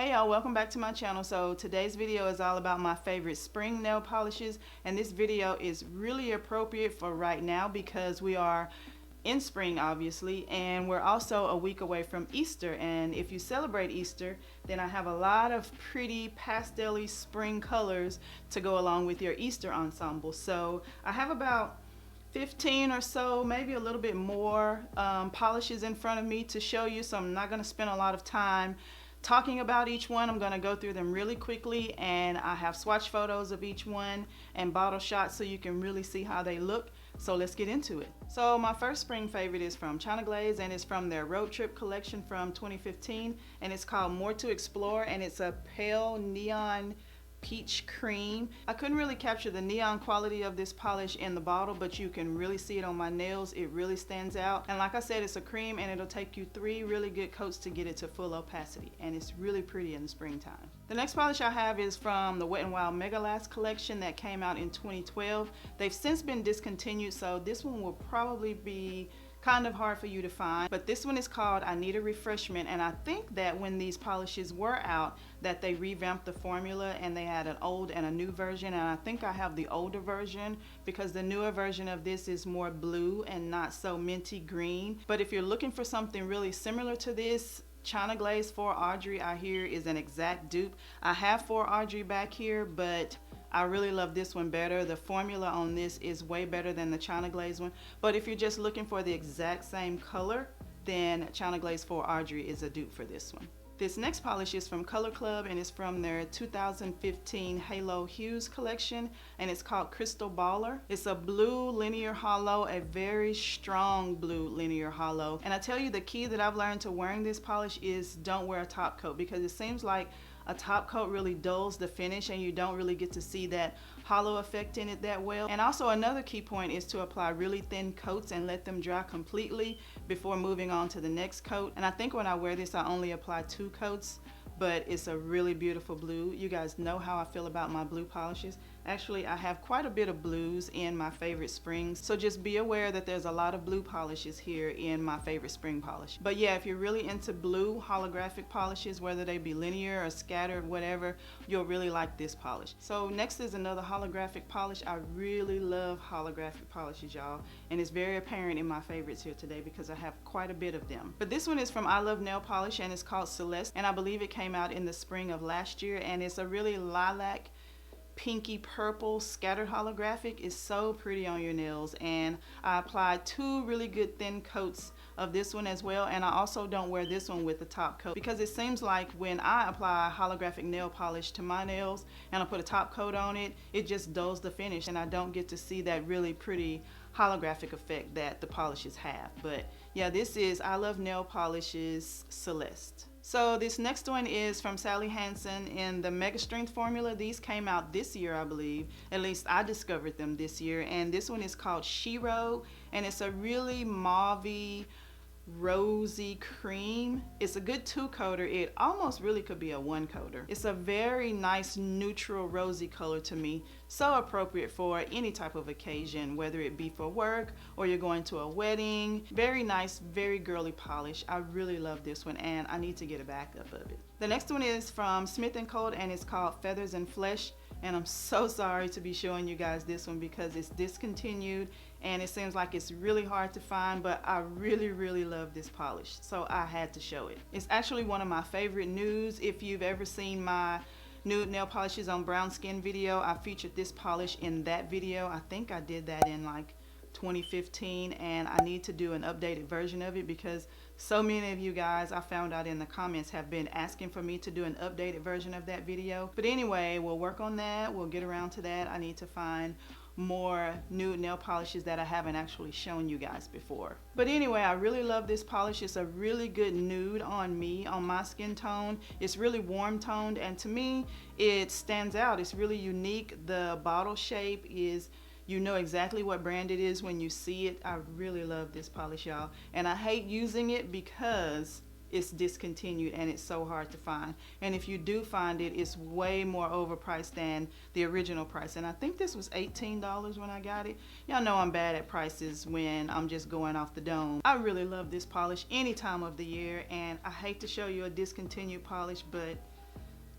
Hey y'all, welcome back to my channel. So today's video is all about my favorite spring nail polishes, and this video is really appropriate for right now because we are in spring obviously, and we're also a week away from Easter. And if you celebrate Easter, then I have a lot of pretty pastel-y spring colors to go along with your Easter ensemble. So I have about 15 or so, maybe a little bit more polishes in front of me to show you, so I'm not going to spend a lot of time talking about each one. I'm going to go through them really quickly, and I have swatch photos of each one and bottle shots so you can really see how they look. So let's get into it. So my first spring favorite is from Glaze, and it's from their road trip collection from 2015, and it's called More to Explore, and it's a pale neon peach cream. I couldn't really capture the neon quality of this polish in the bottle, but you can really see it on my nails. It really stands out, and like I said, it's a cream, and it'll take you 3 really good coats to get it to full opacity, and it's really pretty in the springtime. The next polish I have is from the Wet n Wild Mega Last collection that came out in 2012. They've since been discontinued, so this one will probably be kind of hard for you to find, but this one is called I Need a Refreshment, and I think that when these polishes were out that they revamped the formula and they had an old and a new version, and I think I have the older version because the newer version of this is more blue and not so minty green. But if you're looking for something really similar to this, Glaze for Audrey I hear is an exact dupe. I have for Audrey back here, but I really love this one better. The formula on this is way better than the Glaze one. But if you're just looking for the exact same color, then Glaze for Audrey is a dupe for this one. This next polish is from Color Club, and it's from their 2015 Halo Hues collection, and it's called Crystal Baller. It's a blue linear hollow, a very strong blue linear hollow. And I tell you, the key that I've learned to wearing this polish is don't wear a top coat, because it seems like a top coat really dulls the finish and you don't really get to see that hollow effect in it that well. And also another key point is to apply really thin coats and let them dry completely before moving on to the next coat. And I think when I wear this I only apply 2 coats, but it's a really beautiful blue. You guys know how I feel about my blue polishes. Actually, I have quite a bit of blues in my favorite springs, so just be aware that there's a lot of blue polishes here in my favorite spring polish. But yeah, if you're really into blue holographic polishes, whether they be linear or scattered, whatever, you'll really like this polish. So next is another holographic polish. I really love holographic polishes, y'all, and it's very apparent in my favorites here today because I have quite a bit of them. But this one is from I Love Nail Polish, and it's called Celeste, and I believe it came out in the spring of last year, and it's a really lilac pinky purple scattered holographic. Is so pretty on your nails, and I applied 2 really good thin coats of this one as well. And I also don't wear this one with the top coat because it seems like when I apply holographic nail polish to my nails and I put a top coat on it, it just dulls the finish and I don't get to see that really pretty holographic effect that the polishes have. But yeah, this is I Love Nail Polishes Celeste. So this next one is from Sally Hansen in the Mega Strength formula. These came out this year, I believe. At least I discovered them this year. And this one is called Shiro, and it's a really mauvey, rosy cream. It's a good 2-coater. It almost really could be a 1-coater. It's a very nice neutral rosy color to me, so appropriate for any type of occasion, whether it be for work or you're going to a wedding. Very nice, very girly polish. I really love this one, and I need to get a backup of it. The next one is from Smith & Co, and it's called Feathers and Flesh, and I'm so sorry to be showing you guys this one because it's discontinued and it seems like it's really hard to find, but I really love this polish, so I had to show it. It's actually one of my favorite nudes. If you've ever seen my nude nail polishes on brown skin video, I featured this polish in that video. I think I did that in like 2015, and I need to do an updated version of it because so many of you guys, I found out in the comments, have been asking for me to do an updated version of that video. But anyway, we'll work on that. We'll get around to that. I need to find more nude nail polishes that I haven't actually shown you guys before. But anyway, I really love this polish. It's a really good nude on me, on my skin tone. It's really warm toned, and to me it stands out. It's really unique. The bottle shape is, you know exactly what brand it is when you see it. I really love this polish, y'all, and I hate using it because it's discontinued and it's so hard to find. And if you do find it, it's way more overpriced than the original price. And I think this was $18 when I got it. Y'all know I'm bad at prices when I'm just going off the dome. I really love this polish any time of the year, and I hate to show you a discontinued polish, but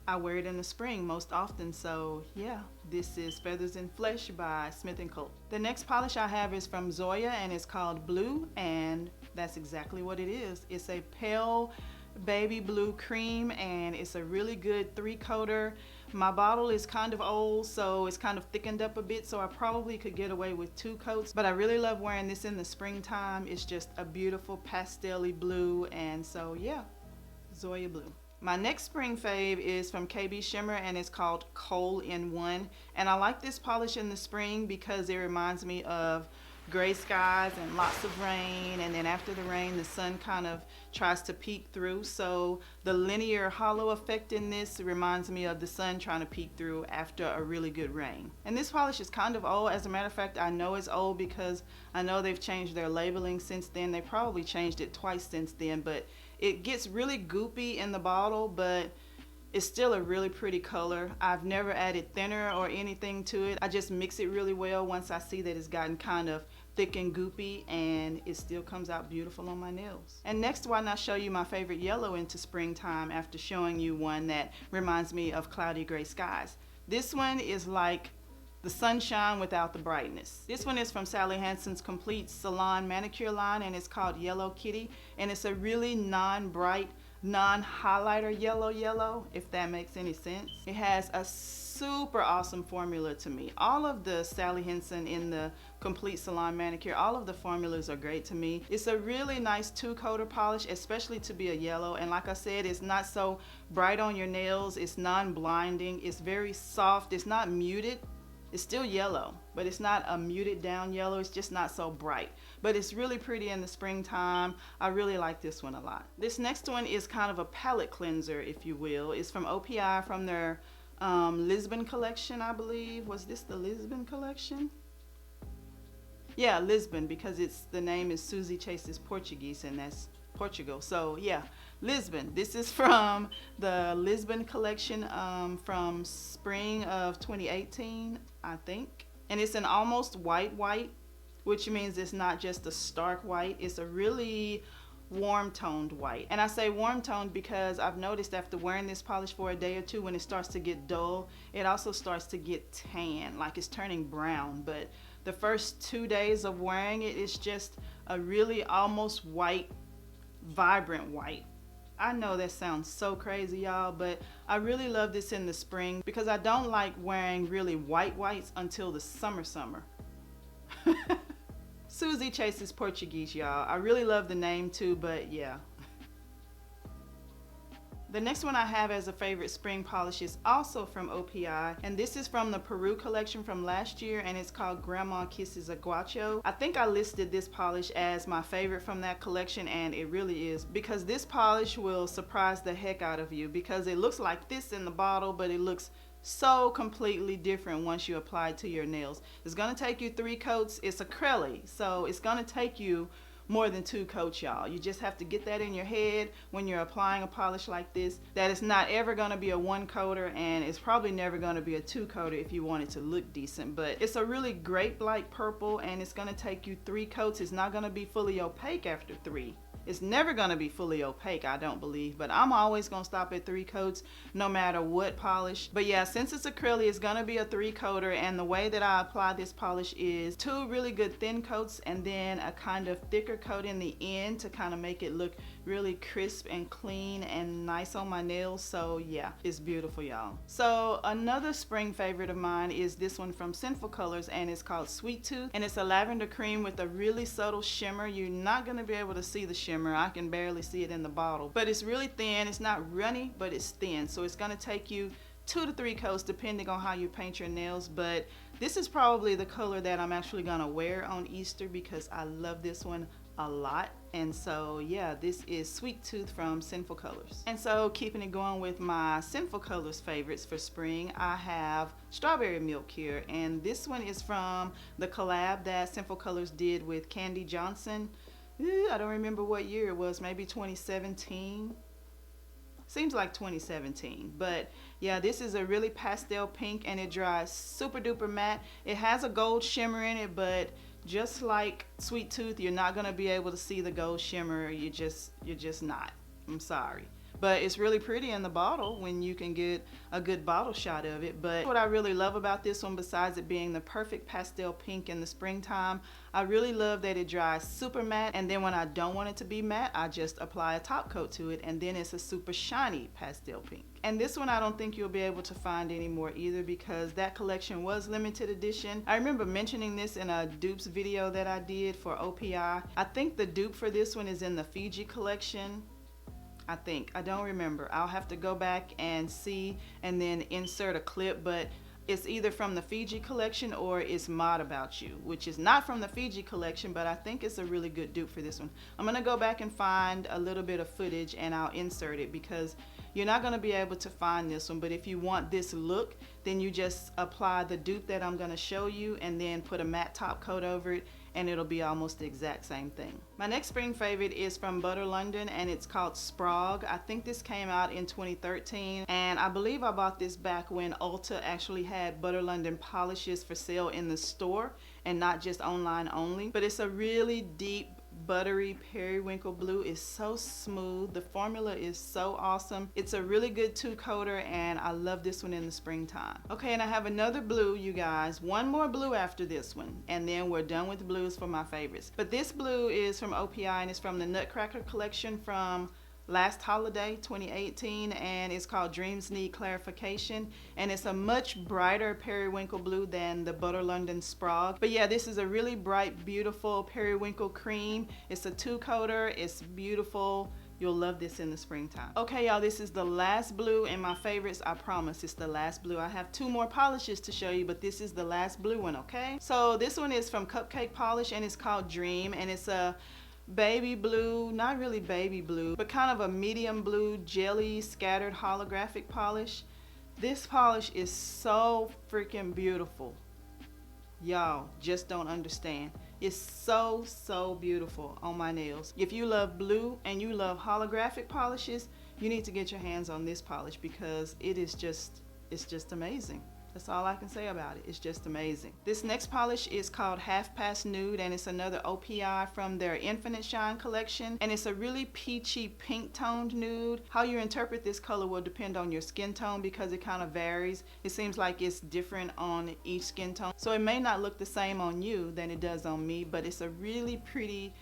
I wear it in the spring most often, so yeah. This is Feathers and Flesh by Smith & Co. The next polish I have is from Zoya, and it's called Blue, and that's exactly what it is. It's a pale baby blue cream, and it's a really good 3-coater. My bottle is kind of old, so it's kind of thickened up a bit, so I probably could get away with 2 coats, but I really love wearing this in the springtime. It's just a beautiful pastel-y blue, and so yeah, Zoya Blu. My next spring fave is from KB Shimmer, and it's called Coal in 1. And I like this polish in the spring because it reminds me of gray skies and lots of rain, and then after the rain the sun kind of tries to peek through. So the linear hollow effect in this reminds me of the sun trying to peek through after a really good rain. And this polish is kind of old. As a matter of fact, I know it's old because I know they've changed their labeling since then. They probably changed it twice since then, but it gets really goopy in the bottle, but it's still a really pretty color. I've never added thinner or anything to it. I just mix it really well once I see that it's gotten kind of thick and goopy, and it still comes out beautiful on my nails. And next, why not show you my favorite yellow into springtime after showing you one that reminds me of cloudy gray skies. This one is like the sunshine without the brightness. This one is from Sally Hansen's Complete Salon Manicure line, and it's called Yellow Kitty, and it's a really non-bright, non-highlighter yellow, if that makes any sense. It has a super awesome formula to me. All of the Sally Hansen in the Complete Salon Manicure, all of the formulas are great to me. It's a really nice 2-coater polish, especially to be a yellow, and like I said, it's not so bright on your nails. It's non-blinding. It's very soft. It's not muted. It's still yellow, but it's not a muted down yellow. It's just not so bright, but it's really pretty in the springtime. I really like this one a lot. This next one is kind of a palette cleanser, if you will. It's from OPI, from their Lisbon collection, I believe. Was this the Lisbon collection? Yeah, Lisbon, because the name is Suzi Chases Portu-geese, and that's Portugal. So yeah, Lisbon. This is from the Lisbon collection from spring of 2018, I think. And it's an almost white, which means it's not just a stark white. It's a really warm toned white. And I say warm toned because I've noticed after wearing this polish for a day or two, when it starts to get dull, it also starts to get tan, like it's turning brown. But the first 2 days of wearing it, it's just a really almost white, vibrant white. I know that sounds so crazy, y'all, but I really love this in the spring because I don't like wearing really whites until the summer. Suzi Chases Portu-geese, y'all. I really love the name too, but yeah. The next one I have as a favorite spring polish is also from OPI, and this is from the Peru collection from last year, and it's called Grandma Kisses a Guacho. I think I listed this polish as my favorite from that collection, and it really is, because this polish will surprise the heck out of you, because it looks like this in the bottle, but it looks so completely different once you apply it to your nails. It's gonna take you 3 coats. It's acrylic, so it's gonna take you more than 2 coats, y'all. You just have to get that in your head when you're applying a polish like this, that it's not ever going to be a 1-coater, and it's probably never going to be a 2-coater if you want it to look decent. But it's a really great light purple, and it's going to take you 3 coats. It's not going to be fully opaque after 3. It's never going to be fully opaque, I don't believe, but I'm always going to stop at 3 coats no matter what polish. But yeah, since it's acrylic, it's going to be a 3-coater, and the way that I apply this polish is 2 really good thin coats and then a kind of thicker coat in the end to kind of make it look really crisp and clean and nice on my nails. So yeah, it's beautiful, y'all. So another spring favorite of mine is this one from Sinful Colors, and it's called Sweet Tooth, and it's a lavender cream with a really subtle shimmer. You're not going to be able to see the shimmer. I can barely see it in the bottle, but it's really thin. It's not runny, but it's thin, so it's going to take you 2 to 3 coats depending on how you paint your nails. But this is probably the color that I'm actually going to wear on Easter because I love this one a lot. And so yeah, this is Sweet Tooth from Sinful Colors. And so keeping it going with my Sinful Colors favorites for spring, I have Strawberry Milk here, and this one is from the collab that Sinful Colors did with Candy Johnson. I don't remember what year it was, maybe 2017. Seems like 2017, but yeah, this is a really pastel pink, and it dries super duper matte. It has a gold shimmer in it, but just like Sweet Tooth, you're not gonna be able to see the gold shimmer. You're just not. I'm sorry. but it's really pretty in the bottle when you can get a good bottle shot of it. But what I really love about this one, besides it being the perfect pastel pink in the springtime, I really love that it dries super matte, and then when I don't want it to be matte, I just apply a top coat to it, and then it's a super shiny pastel pink. And this one I don't think you'll be able to find anymore either, because that collection was limited edition. I remember mentioning this in a dupes video that I did for OPI. I think the dupe for this one is in the Fiji collection. I don't remember. I'll have to go back and see and then insert a clip, but it's either from the Fiji collection or it's Mod About You, which is not from the Fiji collection, but I think it's a really good dupe for this one. I'm gonna go back and find a little bit of footage and I'll insert it, because you're not gonna be able to find this one. But if you want this look, then you just apply the dupe that I'm gonna show you and then put a matte top coat over it, and it'll be almost the exact same thing. My next spring favorite is from Butter London, and it's called Sprog. I think this came out in 2013, and I believe I bought this back when Ulta actually had Butter London polishes for sale in the store and not just online only. But it's a really deep buttery periwinkle blue. Is so smooth. The formula is so awesome. It's a really good two-coater, and I love this one in the springtime. Okay, and I have another blue, you guys. One more blue after this one, and then we're done with blues for my favorites. But this blue is from OPI, and it's from the Nutcracker collection from last holiday 2018, and it's called Dreams Need Clara-fication, and it's a much brighter periwinkle blue than the Butter London Sprog. But yeah, this is a really bright, beautiful periwinkle cream. It's a two-coater. It's beautiful. You'll love this in the springtime. Okay, y'all, this is the last blue in my favorites. I promise it's the last blue. I have two more polishes to show you, but this is the last blue one, okay? So this one is from Cupcake Polish, and it's called Dream, and it's a baby blue, not really baby blue, but kind of a medium blue jelly scattered holographic polish. This polish is so freaking beautiful. Y'all just don't understand. It's so beautiful on my nails. If you love blue and you love holographic polishes, you need to get your hands on this polish, because it's just amazing. That's all I can say about it. It's just amazing. This next polish is called Half Past Nude, and it's another OPI from their Infinite Shine collection, and it's a really peachy pink toned nude. How you interpret this color will depend on your skin tone, because it kind of varies. It seems like it's different on each skin tone, so it may not look the same on you than it does on me, but it's a really pretty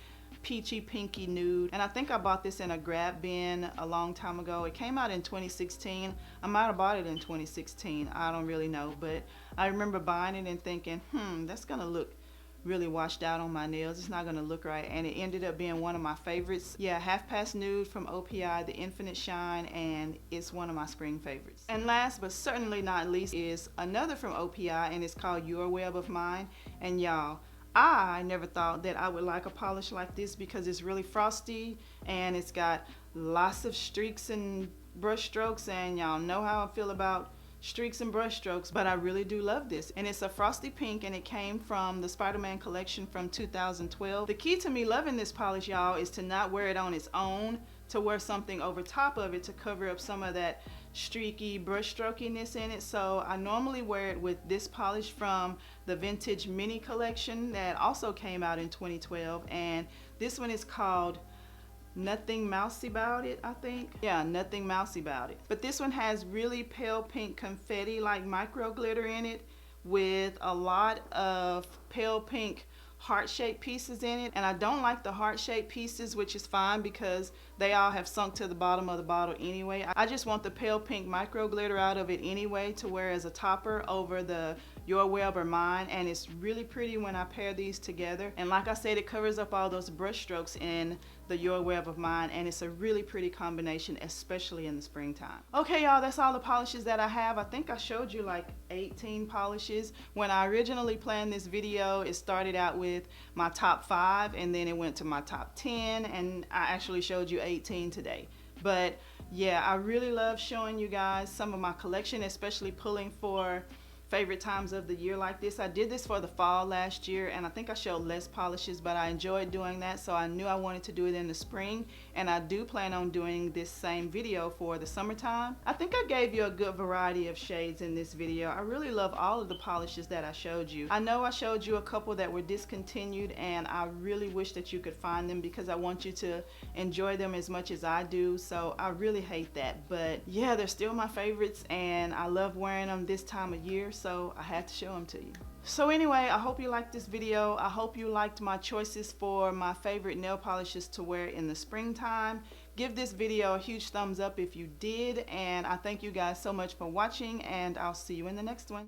peachy pinky nude. And I think I bought this in a grab bin a long time ago. It came out in 2016. I might have bought it in 2016. I don't really know, but I remember buying it and thinking, that's gonna look really washed out on my nails. It's not gonna look right, and it ended up being one of my favorites. Yeah, Half Past Nude from OPI, the Infinite Shine, and it's one of my spring favorites. And last but certainly not least is another from OPI, and it's called Your Web of Mine. And y'all, I never thought that I would like a polish like this, because it's really frosty and it's got lots of streaks and brush strokes, and y'all know how I feel about streaks and brush strokes, but I really do love this. And it's a frosty pink, and it came from the Spider-Man collection from 2012. The key to me loving this polish, y'all, is to not wear it on its own, to wear something over top of it to cover up some of that streaky brush strokiness in it. So I normally wear it with this polish from the Vintage Mini collection that also came out in 2012, and this one is called Nothing Mousie About It, I think. Yeah, Nothing Mousie About It. But this one has really pale pink confetti like micro glitter in it, with a lot of pale pink heart-shaped pieces in it. And I don't like the heart-shaped pieces, which is fine because they all have sunk to the bottom of the bottle anyway. I just want the pale pink micro glitter out of it anyway to wear as a topper over the Your Web or Mine, and it's really pretty when I pair these together. And like I said, it covers up all those brush strokes in the Your Web of Mine, and it's a really pretty combination, especially in the springtime. Okay, y'all, that's all the polishes that I have. I think I showed you like 18 polishes. When I originally planned this video, it started out with my top 5, and then it went to my top 10, and I actually showed you 18 today. But yeah, I really love showing you guys some of my collection, especially pulling for favorite times of the year like this. I did this for the fall last year, and I think I showed less polishes, but I enjoyed doing that, so I knew I wanted to do it in the spring, and I do plan on doing this same video for the summertime. I think I gave you a good variety of shades in this video. I really love all of the polishes that I showed you. I know I showed you a couple that were discontinued, and I really wish that you could find them because I want you to enjoy them as much as I do, so I really hate that. But yeah, they're still my favorites, and I love wearing them this time of year, so I had to show them to you. So anyway, I hope you liked this video. I hope you liked my choices for my favorite nail polishes to wear in the springtime. Give this video a huge thumbs up if you did, and I thank you guys so much for watching, and I'll see you in the next one.